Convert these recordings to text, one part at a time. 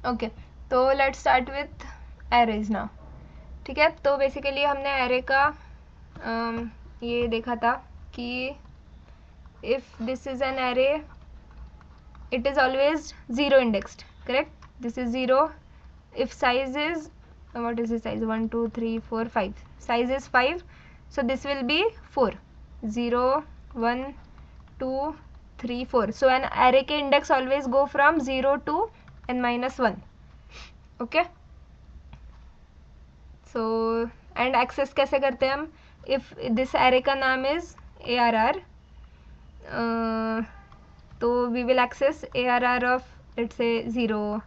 Okay, तो let's start with arrays now. ठीक है, तो बेसिकली हमने एरे का ये देखा था कि if this is an array it is always zero indexed, correct? This is zero. If size is, what is the size, 1 2 3 4 5, size is 5, so this will be 4, 0 1 2 3 4. So an array के index always go from 0 to n minus 1. okay, so and access कैसे करते हैं हम? if this array का नाम is arr, तो we will access arr of let's say 0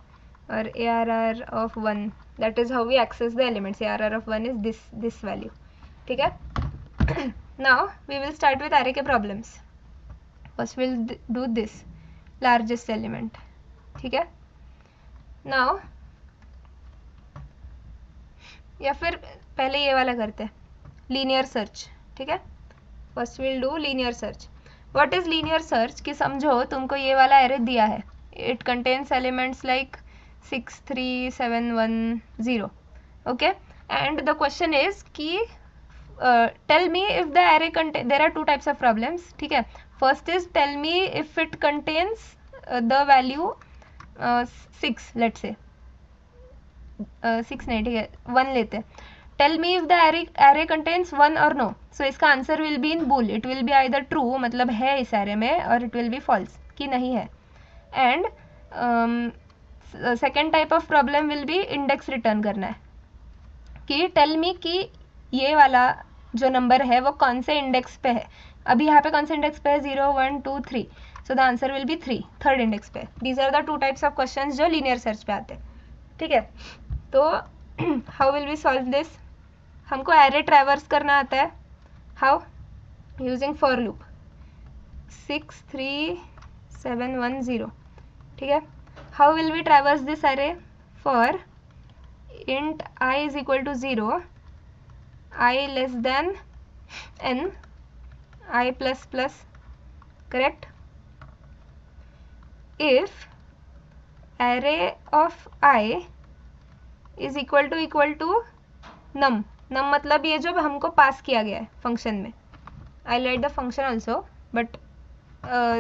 or arr of 1. that is how we access the elements. arr of 1 is this value. ठीक है. Now we will start with array के problems. first we'll do this largest element. ठीक है. now या फिर पहले ये वाला करते हैं, लीनियर सर्च. ठीक है, first will do linear search. What is linear search? कि समझो तुमको ये वाला एरे दिया है, it contains elements like 6 3 7 1 0. Okay, and the question is कि tell me if the array contain, there are two types of problems. ठीक है, first is tell me if it contains the value 6, let's say 6 नहीं, ठीक है 1 लेते हैं. Tell me if the array contains 1 और no. So इसका answer will be in bool. It will be either true, मतलब है इस एरे में, और इट विल बी फॉल्स, कि नहीं है. And second type of problem will be index return करना है, कि टेल मी कि ये वाला जो नंबर है वो कौन से इंडेक्स पे है. अभी यहाँ पे कौन से इंडेक्स पे है? 0 1 2 3. So the answer will be 3, third index पे. These are the two types of question जो लीनियर सर्च पे आते हैं. ठीक है, तो how will we solve this? हमको एरे ट्रैवर्स करना आता है. हाउ? Using for loop 6 3 7 1 0. ठीक है, how will we traverse this array? For int I is equal to 0, I less than n, I plus plus, correct? If array of I is equal to num. num मतलब ये जो हमको पास किया गया है function में. I write the function also, but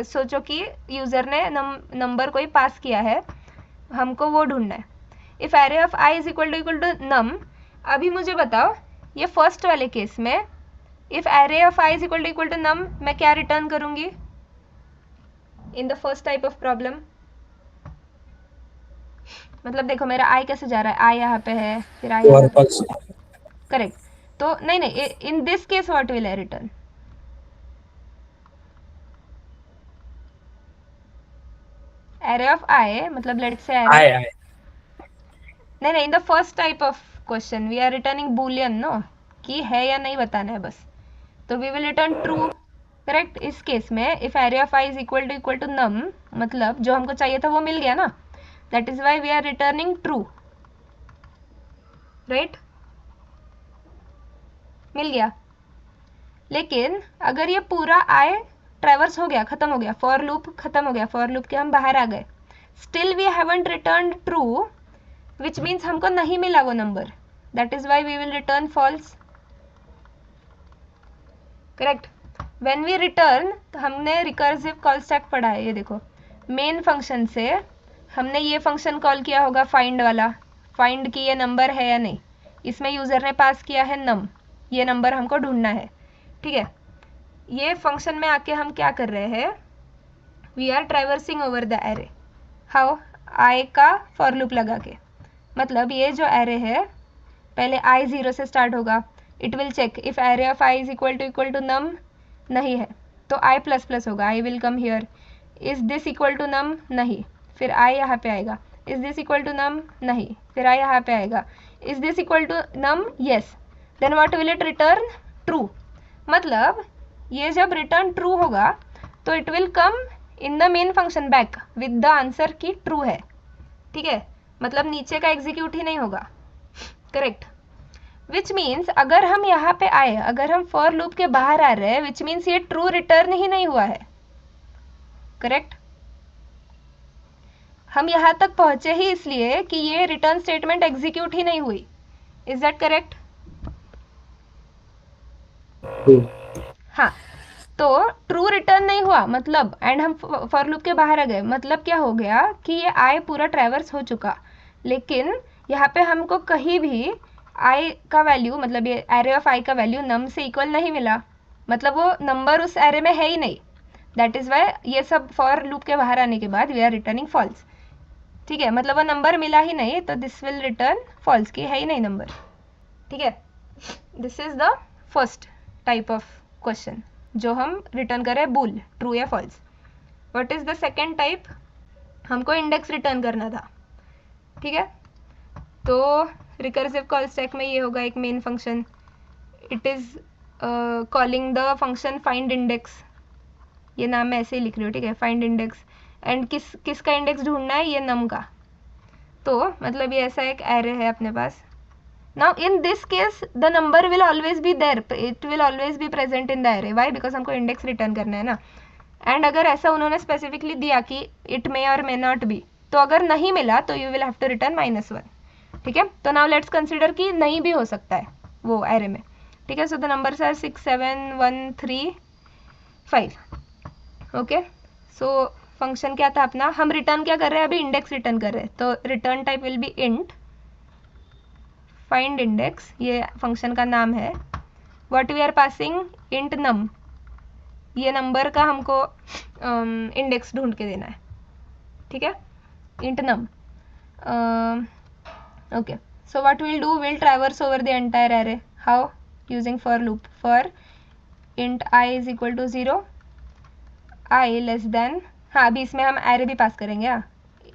सोचो कि यूज़र ने नंबर कोई पास किया है, हमको वो ढूंढना है. If array of I is equal to num. अभी मुझे बताओ, ये फर्स्ट वाले केस में if array of I is equal to num, मैं क्या रिटर्न करूंगी in the first type of problem? मतलब देखो मेरा आई कैसे जा रहा है, आई यहाँ पे है, फिर आई यहाँ पे, करेक्ट. तो नहीं, in this case what will I return? Array of i, मतलब लेट्स से एरे, नहीं, in the first type of question we are returning Boolean, no, कि है या नहीं बताना है बस. तो we will return true, correct. इस केस में if array of I is equal to num, मतलब जो हमको चाहिए था वो मिल गया ना. That is why we are returning true, right? मिल गया. लेकिन अगर ये पूरा आई ट्रैवर्स हो गया, खत्म हो गया, फॉर लूप खत्म हो गया, फॉर लूप के हम बाहर आ गए, still we haven't return true, which means हमको नहीं मिला वो नंबर. that is why we will return false, correct? when we return, तो हमने recursive call stack पढ़ा है. ये देखो मेन फंक्शन से हमने ये फंक्शन कॉल किया होगा, फाइंड वाला, फाइंड की ये नंबर है या नहीं. इसमें यूज़र ने पास किया है नम, ये नंबर हमको ढूंढना है. ठीक है, ये फंक्शन में आके हम क्या कर रहे हैं? We are traversing over the array. How? I का फॉर लूप लगा के. मतलब ये जो एरे है, पहले आई 0 से स्टार्ट होगा. It will check if array of I is equal to num, नहीं है तो आई प्लस प्लस होगा, i will come here. Is this equal to num? नहीं, फिर आई यहाँ पे आएगा. Is this equal to num? नहीं, फिर आई यहाँ पे आएगा. Is this equal to num? Yes. Then what will it return? True. मतलब ये जब रिटर्न ट्रू होगा तो it will come in the main function back with the answer की ट्रू है. ठीक है, मतलब नीचे का एग्जीक्यूट ही नहीं होगा, करेक्ट? विच मीन्स अगर हम यहाँ पे आए, अगर हम फॉर लूप के बाहर आ रहे हैं, विच मीन्स ये ट्रू रिटर्न ही नहीं हुआ है, करेक्ट? हम यहाँ तक पहुँचे ही इसलिए कि ये रिटर्न स्टेटमेंट एग्जीक्यूट ही नहीं हुई। Is that correct? हाँ, तो ट्रू रिटर्न नहीं हुआ मतलब, एंड हम फॉर लूप के बाहर आ गए, मतलब क्या हो गया कि ये आई पूरा ट्रैवर्स हो चुका, लेकिन यहाँ पे हमको कहीं भी आई का वैल्यू, मतलब ये एरे ऑफ आई का वैल्यू नम से इक्वल नहीं मिला, मतलब वो नंबर उस एरे में है ही नहीं। दैट इज़ वाई ये सब फॉर लूप के बाहर आने के बाद वी आर रिटर्निंग फॉल्स। ठीक है, मतलब वो नंबर मिला ही नहीं, तो दिस विल रिटर्न फॉल्स, की है ही नहीं नंबर। ठीक है, this is the first type of question जो हम रिटर्न करें बूल, ट्रू या false. What is the second type? हमको इंडेक्स रिटर्न करना था। ठीक है, तो रिकर्सिव कॉल स्टैक में ये होगा एक main function, it is calling the function find index, ये नाम मैं ऐसे ही लिख रही हूँ। ठीक है, फाइंड इंडेक्स, एंड किसका इंडेक्स ढूंढना है? ये नम का। तो मतलब ये ऐसा एक एरे है अपने पास। Now in this case the number will always be there, it will always be present in the array. Why? Because हमको इंडेक्स रिटर्न करना है ना। एंड अगर ऐसा उन्होंने स्पेसिफिकली दिया कि इट मे और मे नॉट बी, तो अगर नहीं मिला तो you will have to return -1। ठीक है, तो नाउ लेट्स कंसिडर कि नहीं भी हो सकता है वो एरे में। ठीक है, so the numbers are 6 7 1 3 5। Okay, so function क्या था अपना? हम रिटर्न क्या कर रहे हैं अभी? इंडेक्स रिटर्न कर रहे हैं, तो return type will be int find index, ये फंक्शन का नाम है। What we are passing? Int num, ये नंबर का हमको इंडेक्स ढूंढ के देना है। ठीक है, int num. Okay, so what will do? Will traverse over the entire array. How? Using for loop. For int I is equal to 0, I less than, हाँ अभी इसमें हम एरे भी पास करेंगे।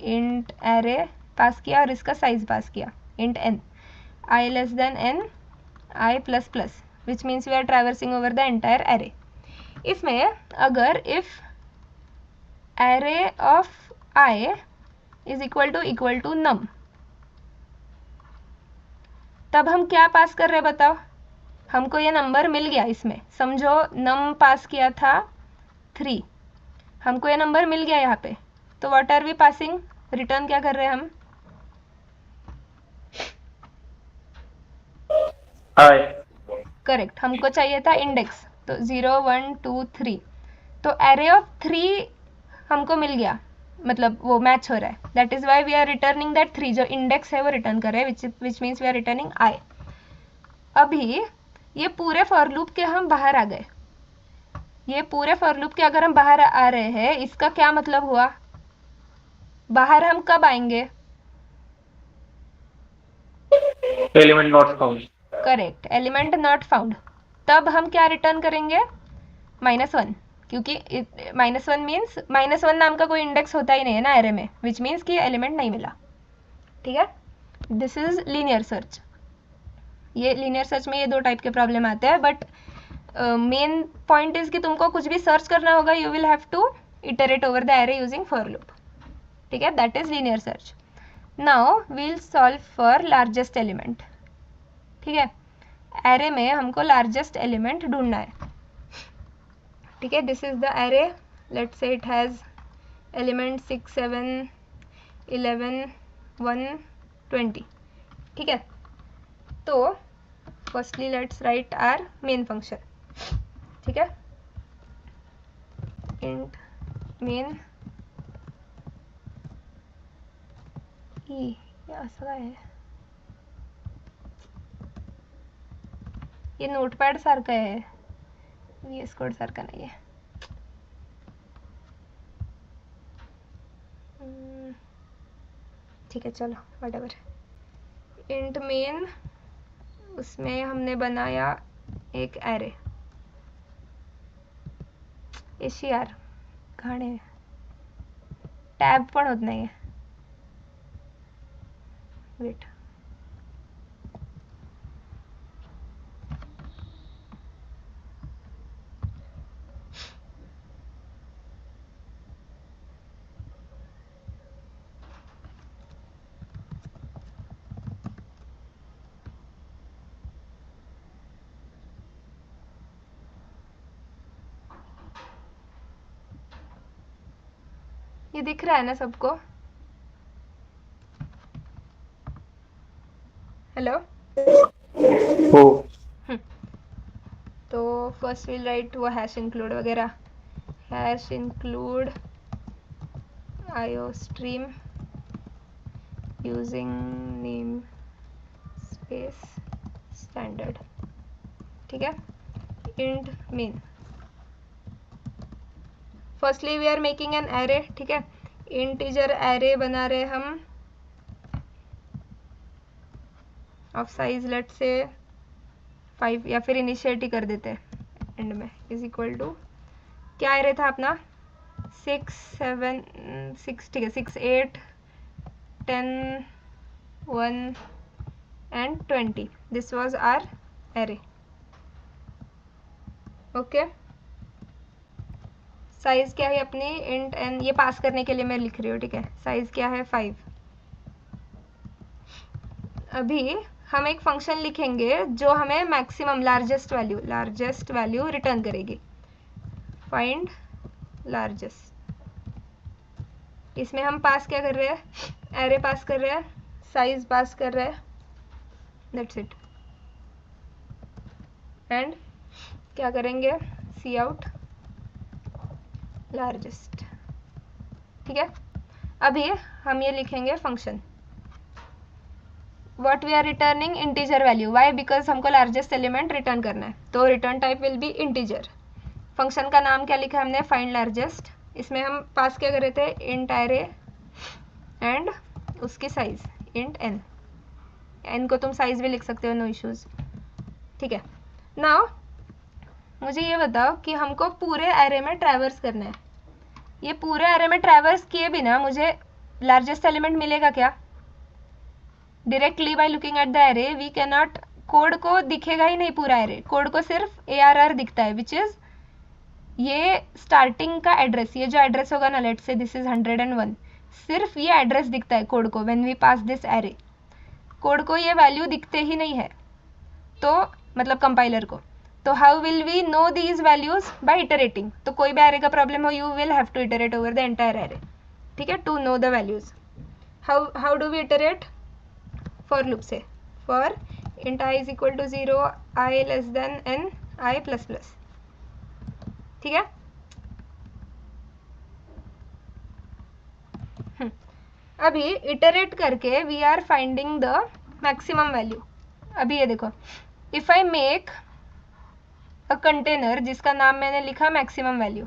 इंट एरे पास किया और इसका साइज पास किया, int n, I less than n, I plus plus, which means we are traversing over the entire array. इसमें अगर if array of I is equal to num, तब हम क्या पास कर रहे हैं बताओ? हमको ये नंबर मिल गया, इसमें समझो num पास किया था 3, हमको ये नंबर मिल गया यहाँ पे, तो what are we passing? Return क्या कर रहे हैं हम? करेक्ट, हमको चाहिए था इंडेक्स, तो 0 1 2 3, तो एरे ऑफ 3 हमको मिल गया, मतलब वो मैच हो रहा है। That is why we are returning that 3, जो इंडेक्स है वो रिटर्न कर रहे हैं, which means we are returning i. अभी ये पूरे फॉर लूप के हम बाहर आ गए, ये पूरे फॉर लूप के अगर हम बाहर आ रहे हैं, इसका क्या मतलब हुआ? बाहर हम कब आएंगे? Element not found. Correct, element not found. तब हम क्या रिटर्न करेंगे? -1, क्योंकि -1 मीन्स -1 नाम का कोई इंडेक्स होता ही नहीं है ना एरे में, विच मीन्स कि एलिमेंट नहीं मिला। ठीक है, दिस इज लीनियर सर्च। ये लीनियर सर्च में ये 2 टाइप के प्रॉब्लम आते हैं, बट मेन पॉइंट इज कि तुमको कुछ भी सर्च करना होगा, you will have to iterate over the array using for loop. ठीक है, that is linear search. Now we'll solve for largest element. ठीक है, एरे में हमको लार्जेस्ट एलिमेंट ढूंढना है। ठीक है, this is the array, let's say it has element 6 7 11 1 20। ठीक है, तो firstly let's write our main function. ठीक है, इंट मेन ई, असं काय आहे? ये नोटपॅड सारखं आहे, VS कोड सारखा नाही आहे। ठीक है, चलो व्हाटएवर। इंट मेन, उसमें हमने बनाया एक एरे, यार घाणे टॅब पण होत नाही आहे, वेट। ये दिख रहा है ना सबको? हेलो। हो तो फर्स्ट विल राइट वो हैश इंक्लूड वगैरह, hash include IOStream using name space standard, ठीक है। Int main, firstly we are making an array, ठीक है। इंटीजर एरे बना रहे हम ऑफ साइज लेट से 5, या फिर इनिशिएट ही कर देते हैं एंड में, इज इक्वल टू क्या एरे था अपना 6 7 6, ठीक है, 6 8 10 1 and 20, this was our array, okay. Size क्या है अपनी इंट n, ये पास करने के लिए मैं लिख रही हूँ, ठीक है। साइज क्या है 5। अभी हम एक फंक्शन लिखेंगे जो हमें मैक्सिमम लार्जेस्ट वैल्यू रिटर्न करेगी, फाइंड लार्जेस्ट। इसमें हम पास क्या कर रहे हैं, एरे पास कर रहे हैं, साइज पास कर रहे हैं, दैट्स इट। एंड क्या करेंगे, सी आउट लार्जेस्ट, ठीक है। अभी हम ये लिखेंगे function, what we are returning integer value, why, because हमको लार्जेस्ट एलिमेंट रिटर्न करना है, तो return type will be integer. Function का नाम क्या लिखा हमने, फाइंड लार्जेस्ट। इसमें हम पास क्या कर रहे थे, इंट एरे एंड उसकी साइज इंट n को तुम साइज भी लिख सकते हो, नो इश्यूज, ठीक है। नाउ मुझे ये बताओ कि हमको पूरे एरे में ट्रैवर्स करना है, ये पूरे एरे में ट्रैवर्स किए बिना मुझे लार्जेस्ट एलिमेंट मिलेगा क्या, directly by looking at the array we can not, code को दिखेगा ही नहीं पूरा एरे, कोड को सिर्फ ARR दिखता है, विच इज ये स्टार्टिंग का एड्रेस, ये जो एड्रेस होगा ना, लेट्स से दिस इज 101, सिर्फ ये एड्रेस दिखता है कोड को when we pass this array, code को ये वैल्यू दिखते ही नहीं है, तो मतलब कंपाइलर को। तो how will we know these values, by iterating. तो कोई भी एरे का प्रॉब्लम हो, you will have to iterate over the entire array, ठीक है, to know the values. How do we iterate, for loop से, for int i is equal to 0, i less than n, i plus plus, ठीक है। अभी iterate करके we are finding the maximum value. अभी ये देखो, if I make a container जिसका नाम मैंने लिखा मैक्सिमम वैल्यू,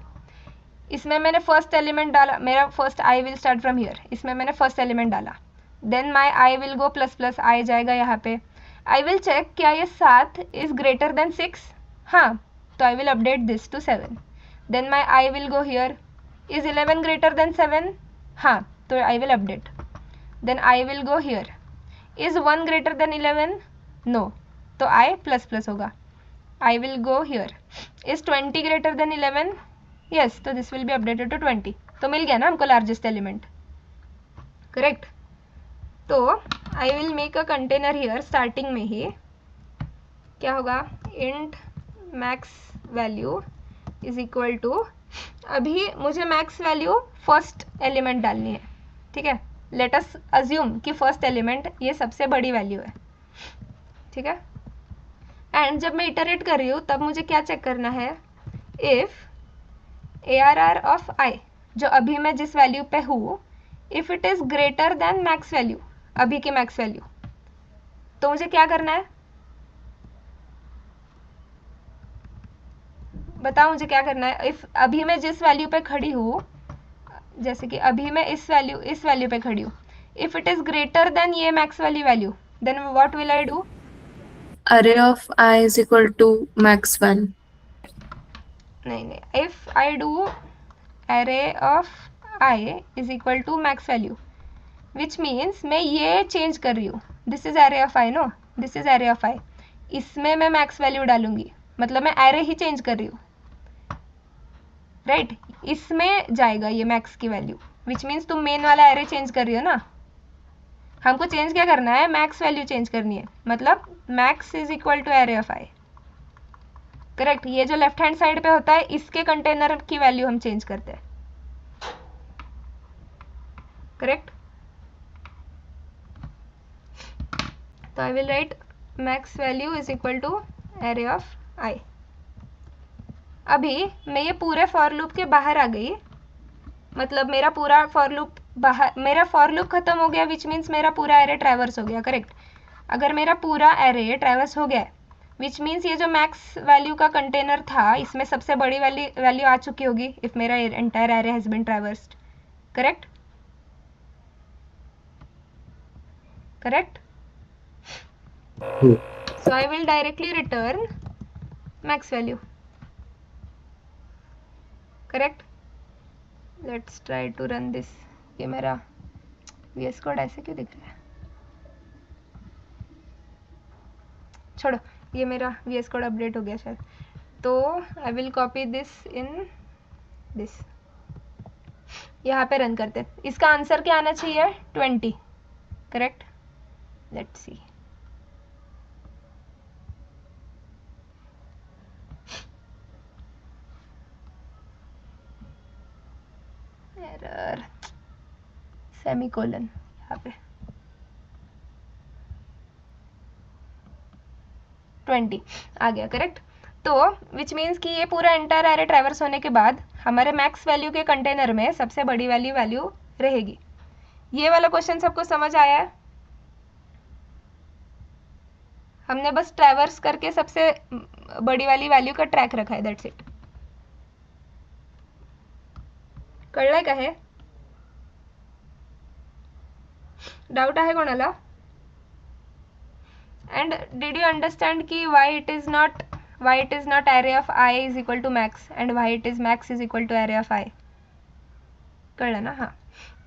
इसमें मैंने फर्स्ट एलिमेंट डाला, मेरा first i will start from here, इसमें मैंने फर्स्ट एलिमेंट डाला, then my I will go plus plus, i जाएगा यहाँ पे, आई विल चेक क्या ये 7 इज ग्रेटर देन 6, हाँ, तो I will update this to 7, then my I will go here, is 11 greater than 7, हाँ, तो I will update, then I will go here, is 1 greater than 11, no, तो आई plus plus होगा, I will go here, is 20 greater than 11, yes, तो this will be updated to 20, तो मिल गया ना हमको largest element, correct. तो I will make a container here, starting में ही क्या होगा, int max value is equal to, अभी मुझे मैक्स वैल्यू फर्स्ट एलिमेंट डालनी है, ठीक है। लेट अस अज्यूम कि फर्स्ट एलिमेंट ये सबसे बड़ी वैल्यू है, ठीक है। एंड जब मैं इटरेट कर रही हूँ तब मुझे क्या चेक करना है, इफ ARR ऑफ i, जो अभी मैं जिस वैल्यू पे हूँ, if it is greater then max value, अभी की मैक्स वैल्यू, तो मुझे क्या करना है, बताओ मुझे क्या करना है। इफ अभी मैं जिस वैल्यू पे खड़ी हूँ, जैसे कि अभी मैं इस वैल्यू पे खड़ी हूँ, if it is greater than ये मैक्स वाली value, then what will I do, array of I is equal to max 1. नहीं, if I do array of i is equal to max value, which means मैं ये change कर रही हूँ, this is array of i, no, this is array of i, इसमें मैं max value डालूंगी, मतलब मैं array ही चेंज कर रही हूँ, राइट, इसमें जाएगा ये max की वैल्यू, which means तुम मेन वाला array चेंज कर रही हो ना, हमको चेंज क्या करना है, मैक्स वैल्यू चेंज करनी है, मतलब max is equal to array of I, correct. ये जो लेफ्ट हैंड साइड पे होता है, इसके कंटेनर की वैल्यू हम चेंज करते हैं, correct. So I will write max value is equal to array of I. अभी मैं ये पूरे फॉर लूप के बाहर आ गई, मतलब मेरा पूरा फॉर लूप बाहर, मेरा फॉर लूप खत्म हो गया, विच मीन्स मेरा पूरा एरे ट्रैवर्स हो गया, करेक्ट। अगर मेरा पूरा एरे ट्रैवर्स हो गया विच मीन्स ये जो मैक्स वैल्यू का कंटेनर था इसमें सबसे बड़ी वाली वैल्यू आ चुकी होगी इफ मेरा entire array has been traversed, correct correct. So I will directly return max value, correct। Let's try to run this। ये मेरा VS कोड ऐसे क्यों दिख रहा है, छोड़ो, ये मेरा VS कोड अपडेट हो गया शायद। तो I will copy this in this, यहाँ पे रन करते हैं। इसका आंसर क्या आना चाहिए, 20, correct. Let's see, error, semicolon यहाँ पे 20 आ गया, करेक्ट। तो विच मीन्स कि ये पूरा एंटायर एरे ट्रैवर्स होने के बाद हमारे मैक्स वैल्यू के कंटेनर में सबसे बड़ी वाली वैल्यू रहेगी। ये वाला क्वेश्चन सबको समझ आया है? हमने बस ट्रैवर्स करके सबसे बड़ी वाली वैल्यू का ट्रैक रखा है, दैट्स इट। कळलं का हे? डाउट आहे कोणाला? एंड डिड यू अंडरस्टैंड कि why it is not array of I is equal to max and why it is max is equal to array of I? कळलं ना? हाँ,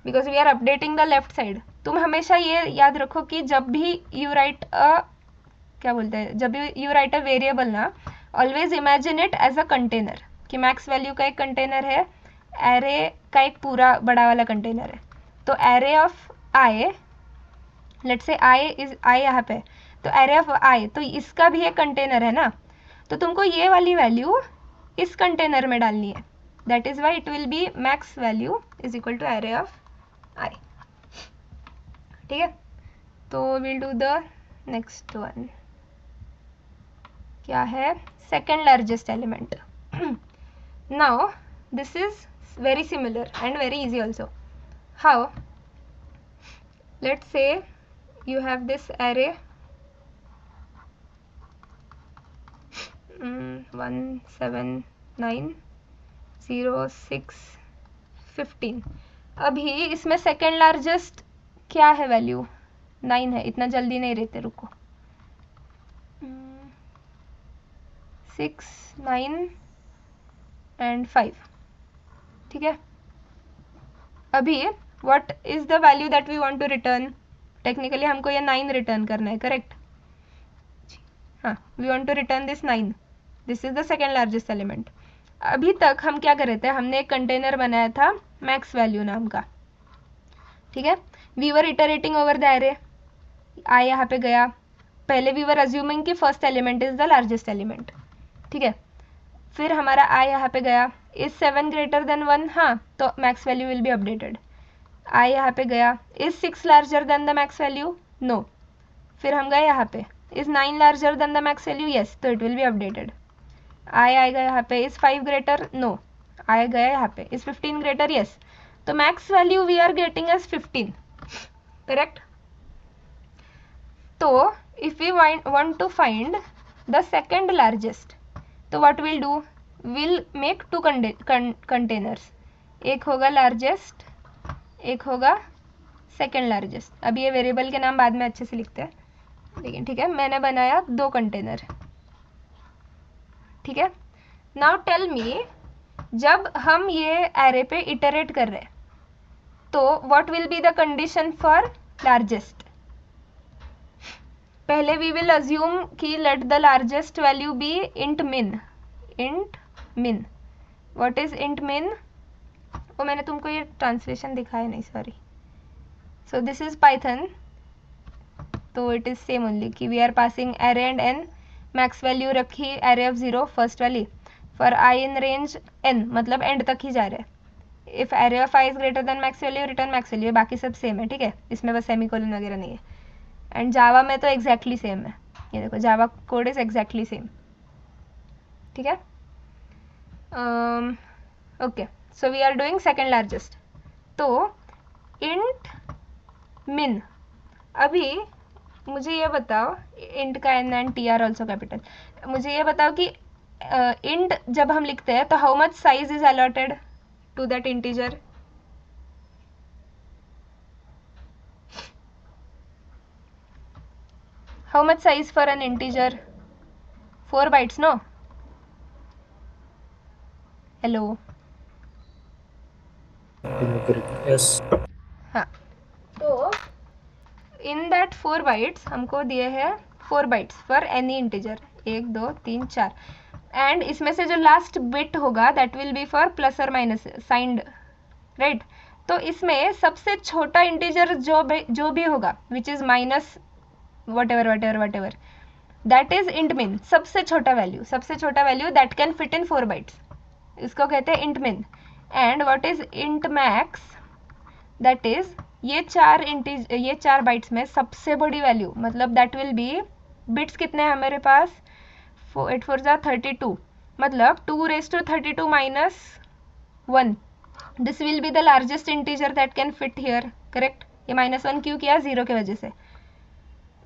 because we are updating the left side. तुम हमेशा ये याद रखो कि जब भी यू राइट अ, क्या बोलते हैं, जब यू राइट अ वेरिएबल ना, always imagine it as a container, कि मैक्स वैल्यू का एक कंटेनर है, एरे का एक पूरा बड़ा वाला कंटेनर है। तो array of I, let's say आई यहाँ पे, तो एरे ऑफ आई, तो इसका भी एक कंटेनर है ना, तो तुमको ये वाली वैल्यू इस कंटेनर में डालनी है। That is why it will be max value is equal to array of i, ठीक है। तो will do the next one, क्या है, second largest element. Now this is very similar and very easy also. How? Let's say you have this array 1 7 9 0 6 15। अभी इसमें second largest क्या है value, 9 है। इतना जल्दी नहीं रहते, रुको, 6 9 एंड 5, ठीक है। अभी what is the value that we want to return, technically हमको ये 9 रिटर्न करना है, करेक्ट। हाँ, we want to return this 9, this is the second largest element. अभी तक हम क्या कर रहे थे, हमने एक कंटेनर बनाया था मैक्स वैल्यू नाम का, ठीक है। We were iterating over the array, i यहाँ पे गया, पहले वी वर अज्यूमिंग कि first element is the largest element, ठीक है। फिर हमारा आई यहाँ पे गया, इज 7 ग्रेटर देन 1, हाँ, तो max value will be updated. I यहाँ पे गया, is 6 larger than the max value, no. फिर हम गए यहाँ पे, is 9 larger than the max value, yes, तो it will be updated. I आएगा यहाँ पे, इज 5 ग्रेटर, नो। आई गया यहाँ पे, इज 15 ग्रेटर, यस, तो max value we are getting as 15, correct. तो if we want to find the second largest, तो what will do, will make 2 containers, एक होगा लार्जेस्ट, एक होगा सेकेंड लार्जेस्ट। अब ये वेरिएबल के नाम बाद में अच्छे से लिखते हैं, लेकिन ठीक है, मैंने बनाया 2 कंटेनर, ठीक है। नाउ टेल मी, जब हम ये एरे पे इटरेट कर रहे हैं तो what will be the condition for largest. पहले वी विल अज्यूम कि let the largest value be int min, int min. What is int min, वो मैंने तुमको ये ट्रांसलेशन दिखाया नहीं, sorry. So this is Python, तो इट इज सेम ओनली कि we are passing array and n, max value रखी array of 0 first वाली, for I in range n, मतलब एंड तक ही जा रहे हैं। If array of I is greater then max value, return max value, बाकी सब सेम है, ठीक है, इसमें बस सेमीकोलन वगैरह नहीं है। एंड जावा में तो एग्जैक्टली सेम है, ये देखो Java code is exactly same, ठीक है। Okay, so we are doing second largest. तो इंट मिन, अभी मुझे ये बताओ, इंट का N and T are also capital, मुझे ये बताओ कि इंट जब हम लिखते हैं तो how much size is allotted to that integer? How much size for an integer? 4 bytes, no? Hello, yes. हाँ, तो इन दैट 4 bytes हमको दिए हैं 4 bytes for any integer, 1 2 3 4, and इसमें से जो लास्ट बिट होगा that will B for plus और माइनस साइंड, राइट। तो इसमें सबसे छोटा इंटीजर जो भी होगा which is minus what ever that is int मिन, सबसे छोटा value that can fit in 4 bytes, इसको कहते हैं इंट मिन। And what is int max, that is ये 4 बाइट्स में सबसे बड़ी वैल्यू, मतलब दैट विल बी, बिट्स कितने हैं हमारे पास, 8 4 32, मतलब 2⁻32 minus 1, this will be the largest integer that can fit here, correct. ये -1 क्यों किया? 0 की वजह से।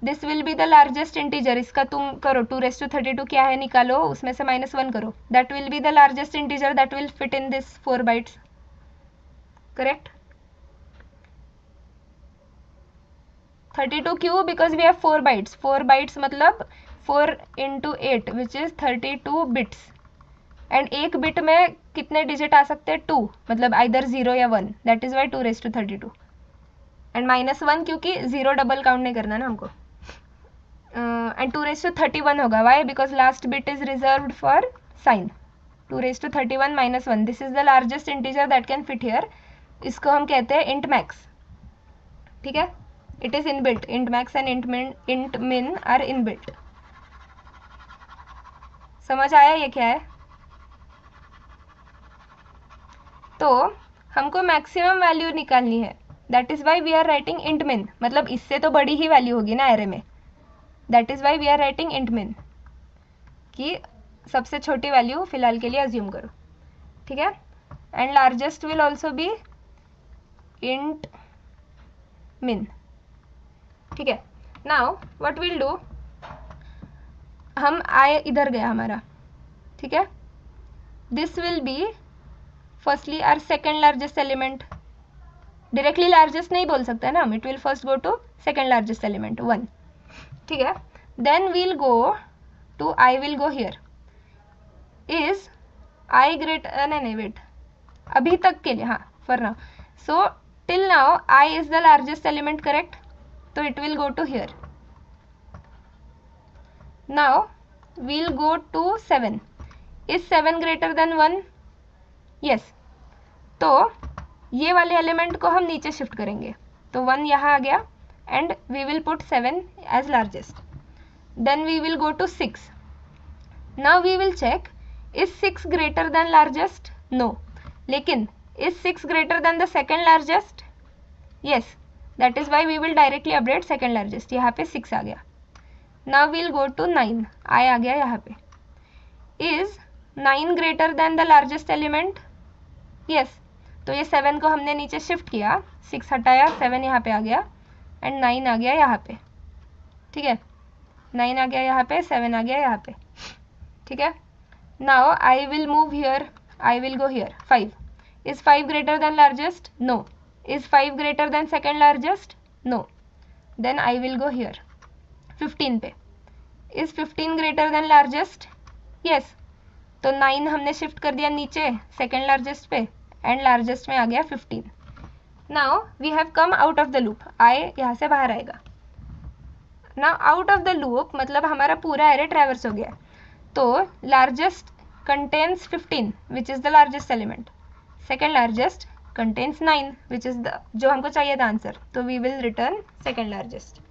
This will be the largest integer, इसका तुम करो 2⁻32 क्या है निकालो, उसमें से -1 करो, that will be the largest integer that will fit in this 4 bytes, correct. 32 क्यों? Because we have 4 bytes, 4 bytes मतलब 4 × 8 विच इज 32 बिट्स, एंड एक बिट में कितने डिजिट आ सकते हैं? 2, मतलब आइदर 0 या 1, दैट इज वाई 2⁻32, एंड -1 क्योंकि 0 डबल काउंट नहीं करना ना हमको, एंड 2⁻31 होगा, why? Because last bit is reserved for sign, 2⁻31 -1, this is the largest integer that can fit here, इसको हम कहते हैं इंट मैक्स, ठीक है। It is inbuilt, int max and int min are inbuilt. समझ आया ये क्या है? तो हमको मैक्सिमम वैल्यू निकालनी है, that is why we are writing int min, मतलब इससे तो बड़ी ही वैल्यू होगी ना एरे में, that is why we are writing int min, कि सबसे छोटी वैल्यू फिलहाल के लिए अज्यूम करो, ठीक है। And largest will also be int मिन, ठीक है। नाउ व्हाट विल डू, हम आए इधर गया हमारा, ठीक है, this will be firstly our second largest element, directly largest नहीं बोल सकते ना हम, it will first go to second largest element 1, ठीक है। Then we'll go to, i will go here, is i greater, नहीं वेट, अभी तक के लिए, हाँ for now, so till now i is the largest element, correct, तो it will go to here. Now we'll go to 7, is 7 greater then 1? Yes, तो ये वाले एलिमेंट को हम नीचे शिफ्ट करेंगे, तो 1 यहाँ आ गया, and we will put 7 as largest. Then we will go to 6, now we will check, is 6 greater than largest? No, लेकिन is 6 greater than the second largest? Yes, that is why we will directly update second largest, यहाँ पे 6 आ गया। Now we'll go to 9, i आ गया यहाँ पे, is 9 greater than the largest element? Yes, तो ये 7 को हमने नीचे शिफ्ट किया, 6 हटाया, 7 यहाँ पे आ गया, एंड 9 आ गया यहाँ पे, ठीक है, 9 आ गया यहाँ पे, 7 आ गया यहाँ पे, ठीक है। Now i will move here, i will go here, 5, is 5 greater than largest? No, is 5 greater than second largest? No, then I will go here 15 पे, is 15 greater than largest? Yes, तो 9 हमने शिफ्ट कर दिया नीचे second largest पे, and largest में आ गया 15। Now we have come out of the loop, i यहाँ से बाहर आएगा। Now out of the loop मतलब हमारा पूरा एरे ट्रैवर्स हो गया, तो largest contains 15 which is the largest element, second largest contains 9 which is the, जो हमको चाहिए था आंसर, तो we will return second largest,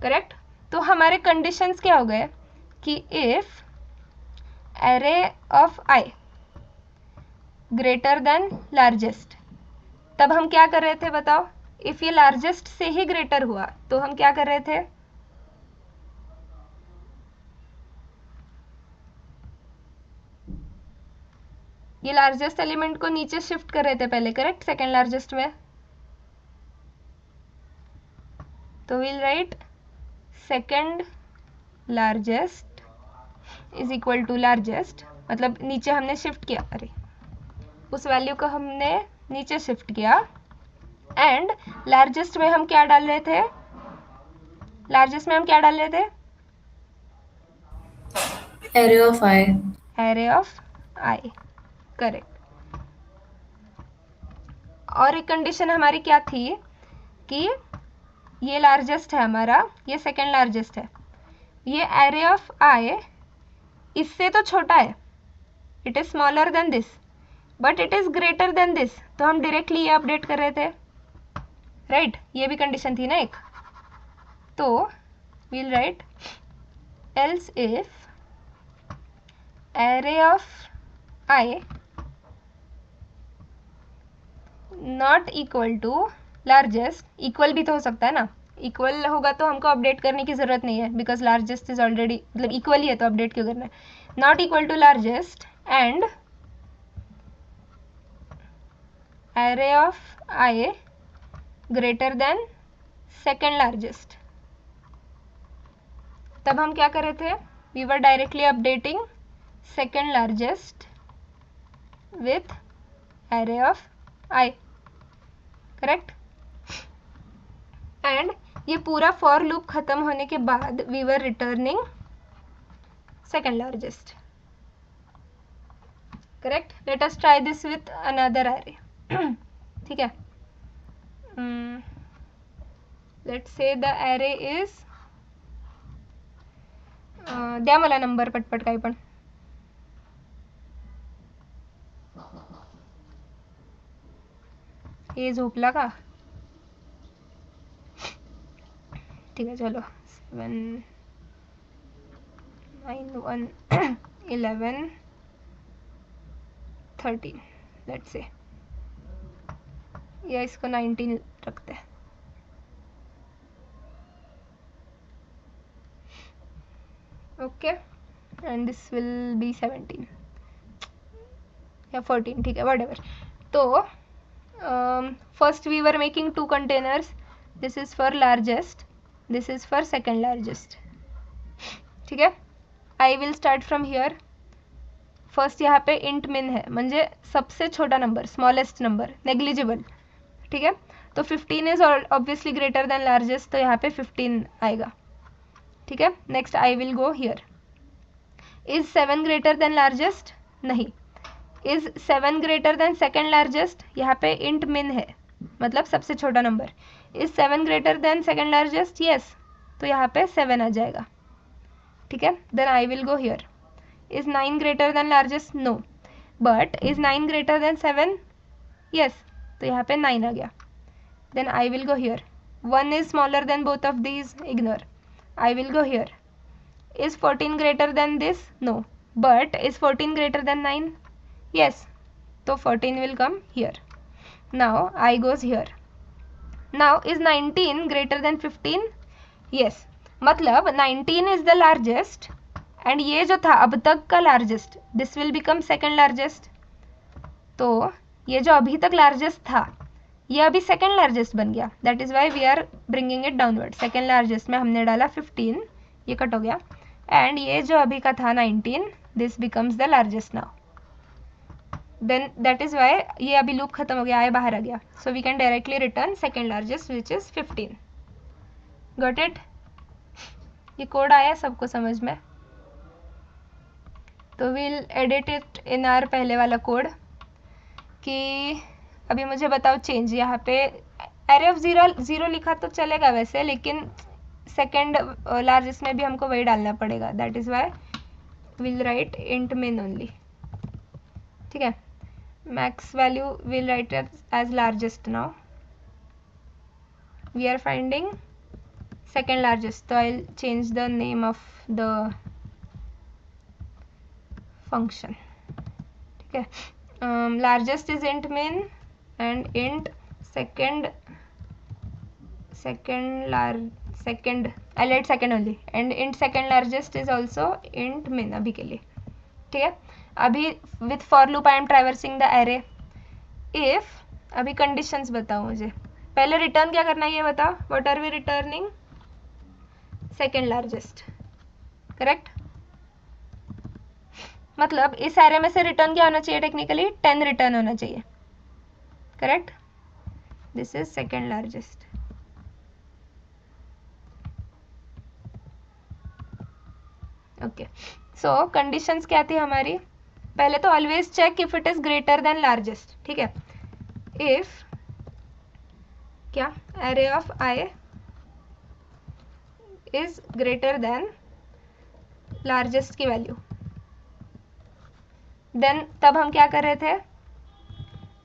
correct. तो हमारे कंडीशंस क्या हो गए कि if array of I greater than largest, तब हम क्या कर रहे थे बताओ, इफ ये लार्जेस्ट से ही ग्रेटर हुआ तो हम क्या कर रहे थे, ये लार्जेस्ट एलिमेंट को नीचे शिफ्ट कर रहे थे पहले, करेक्ट, सेकेंड लार्जेस्ट में। तो will write second largest is equal to largest, मतलब नीचे हमने शिफ्ट किया, अरे उस वैल्यू को हमने नीचे शिफ्ट किया, एंड लार्जेस्ट में हम क्या डाल रहे थे, लार्जेस्ट में हम क्या डाल रहे थे, array of I. Array of I, correct. और एक कंडीशन हमारी क्या थी कि ये लार्जेस्ट है हमारा, ये सेकेंड लार्जेस्ट है, ये एरे ऑफ आई इससे तो छोटा है, it is smaller then this but it is greater than this, तो हम डायरेक्टली ये अपडेट कर रहे थे, राइट, ये भी कंडीशन थी ना एक। तो we'll write else if array of I not equal to largest, equal भी तो हो सकता है ना, इक्वल होगा तो हमको अपडेट करने की जरूरत नहीं है बिकॉज लार्जेस्ट इज ऑलरेडी, मतलब इक्वल ही है तो अपडेट क्यों करना है, not equal to largest and array of I greater than second largest. तब हम क्या कर रहे थे, we were directly updating second largest with array of I, correct. And ये पूरा फॉर लूप खत्म होने के बाद we were returning second largest, correct. Let us try this with another array, ठीक है। Let's say the array is, द्या मला नंबर पटपट काही पण, हे झोपला का, ठीक है चलो, 7 9 1 11 13 लेट्स से, या इसको 19 रखते हैं, okay, and this will be 17 या 14, ठीक है, व्हाटएवर। तो first we were making 2 containers, this is for largest, this is for second largest, ठीक है। I will start from here, first यहाँ पे इंट मिन है, म्हणजे सबसे छोटा नंबर, स्मॉलेस्ट नंबर, नेग्लिजिबल, ठीक है। तो 15 is obviously greater than largest, तो यहाँ पे 15 आएगा, ठीक है। Next i will go here, is 7 greater than largest, नहीं। Is 7 greater than second largest, यहाँ पे इंट मिन है, मतलब सबसे छोटा number. Is 7 greater than second largest, yes, तो यहाँ पे 7 आ जाएगा, ठीक है। Then I will go here, is 9 greater than largest, no, but is 9 greater than 7, yes, तो यहाँ पे 9 आ गया। Then I will go here, 1 is smaller than both of these, ignore, I will go here, is 14 greater than this, no, but is 14 greater than 9, yes, so 14 will come here. Now I goes here. Now is 19 greater than 15, yes, मतलब 19 is the largest and ये जो था अब तक का largest, this will become second largest, तो ये जो अभी तक largest था ये अभी second largest बन गया, that is why we are bringing it downward, second largest में हमने डाला 15, ये कट हो गया, and ये जो अभी का था 19, this becomes the largest now, then that is why ये अभी लूप खत्म हो गया, आए बाहर आ गया, so we can directly return second largest which is 15, got it। ये कोड आया सबको समझ में, तो we'll edit it in our पहले वाला कोड, कि अभी मुझे बताओ चेंज, यहाँ पे array of 0 लिखा तो चलेगा वैसे, लेकिन सेकेंड लार्जेस्ट में भी हमको वही डालना पड़ेगा, that is why we'll write int min only, ठीक है। max value we'll write it as largest, now we are finding second largest, so I'll change the name of the function, ठीक है। largest is int min and int second second, I'll write second only, and int second largest is also int min अभी के लिए, ठीक है। अभी with for loop I am traversing the array if, अभी conditions बताओ मुझे, पहले return क्या करना है ये बताओ, what are we returning, second largest, correct। मतलब इस array में से return क्या होना चाहिए, टेक्निकली 10 रिटर्न होना चाहिए, correct. This is second largest. Okay, so conditions क्या थी हमारी, पहले तो always check if it is greater than largest, ठीक है। इफ क्या, array of I is greater than largest की वैल्यू, देन तब हम क्या कर रहे थे,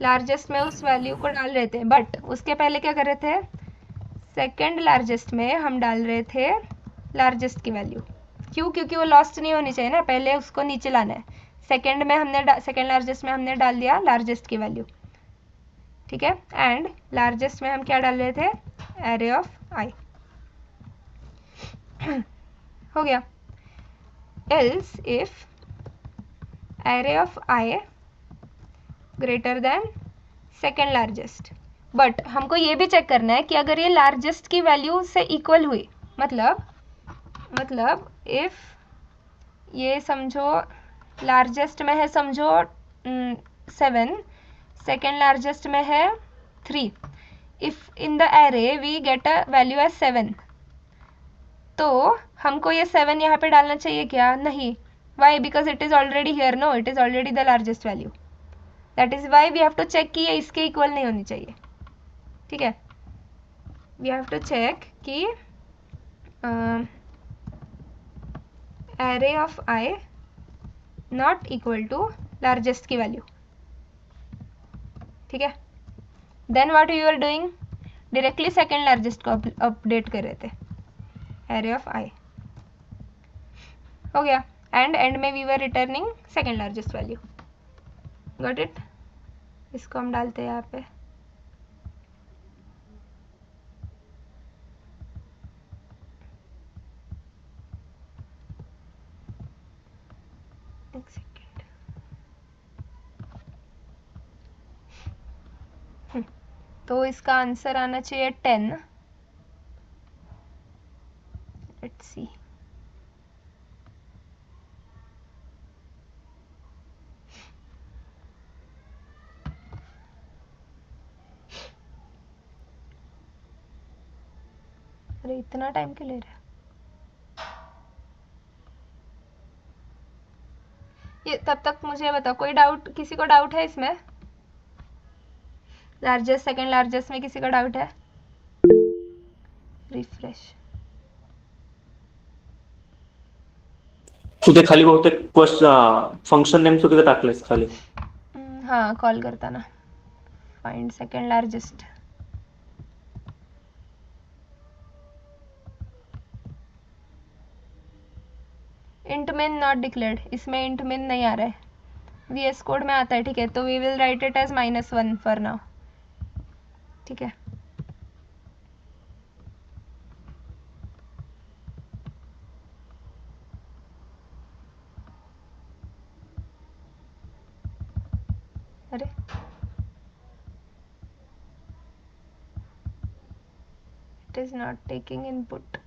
लार्जेस्ट में उस वैल्यू को डाल रहे थे, बट उसके पहले क्या कर रहे थे, सेकेंड लार्जेस्ट में हम डाल रहे थे लार्जेस्ट की वैल्यू। क्यों, क्योंकि वो लॉस्ट नहीं होनी चाहिए ना, पहले उसको नीचे लाना है। सेकेंड में हमने सेकेंड लार्जेस्ट में हमने डाल दिया लार्जेस्ट की वैल्यू, ठीक है। एंड लार्जेस्ट में हम क्या डाल रहे थे, एरे ऑफ आई, हो गया। Else if array of I greater than second largest, but हमको ये भी चेक करना है कि अगर ये लार्जेस्ट की वैल्यू से इक्वल हुई, मतलब इफ ये समझो लार्जेस्ट में है, समझो 7, सेकेंड लार्जेस्ट में है 3, if in the array we get a value as 7, तो हमको ये 7 यहाँ पे डालना चाहिए क्या, नहीं। Why, because it is already here, no, it is already the largest value, that is why we have to check कि ये इसके इक्वल नहीं होनी चाहिए, ठीक है। वी हैव टू चेक कि array of I not equal to largest की वैल्यू, ठीक है। Then what you are doing, directly second largest को अपडेट कर रहे थे, एरे ऑफ आई, हो गया। एंड एंड में we were returning second largest value, got it. इसको हम डालते हैं यहाँ पे, एक सेकेंड, तो इसका आंसर आना चाहिए 10, लेट्स सी, अरे इतना टाइम क्यों ले रहा है ये। तब तक मुझे बताओ, कोई डाउट, किसी को डाउट है इसमें, लार्जेस्ट सेकेंड लार्जेस्ट में किसी का डाउट है, रिफ्रेश। तुझे खाली बहुतेक फंक्शन नेम चुकीचं टाकलेस खाली. हाँ, कॉल करता ना, फाइंड सेकेंड लार्जेस्ट, इंट मिन नॉट डिक्लेयर्ड, इसमें इंट मिन नहीं आ रहा है, VS कोड में आता है, ठीक है। तो we will write it as -1 for now, ठीक है। अरे it is not taking input.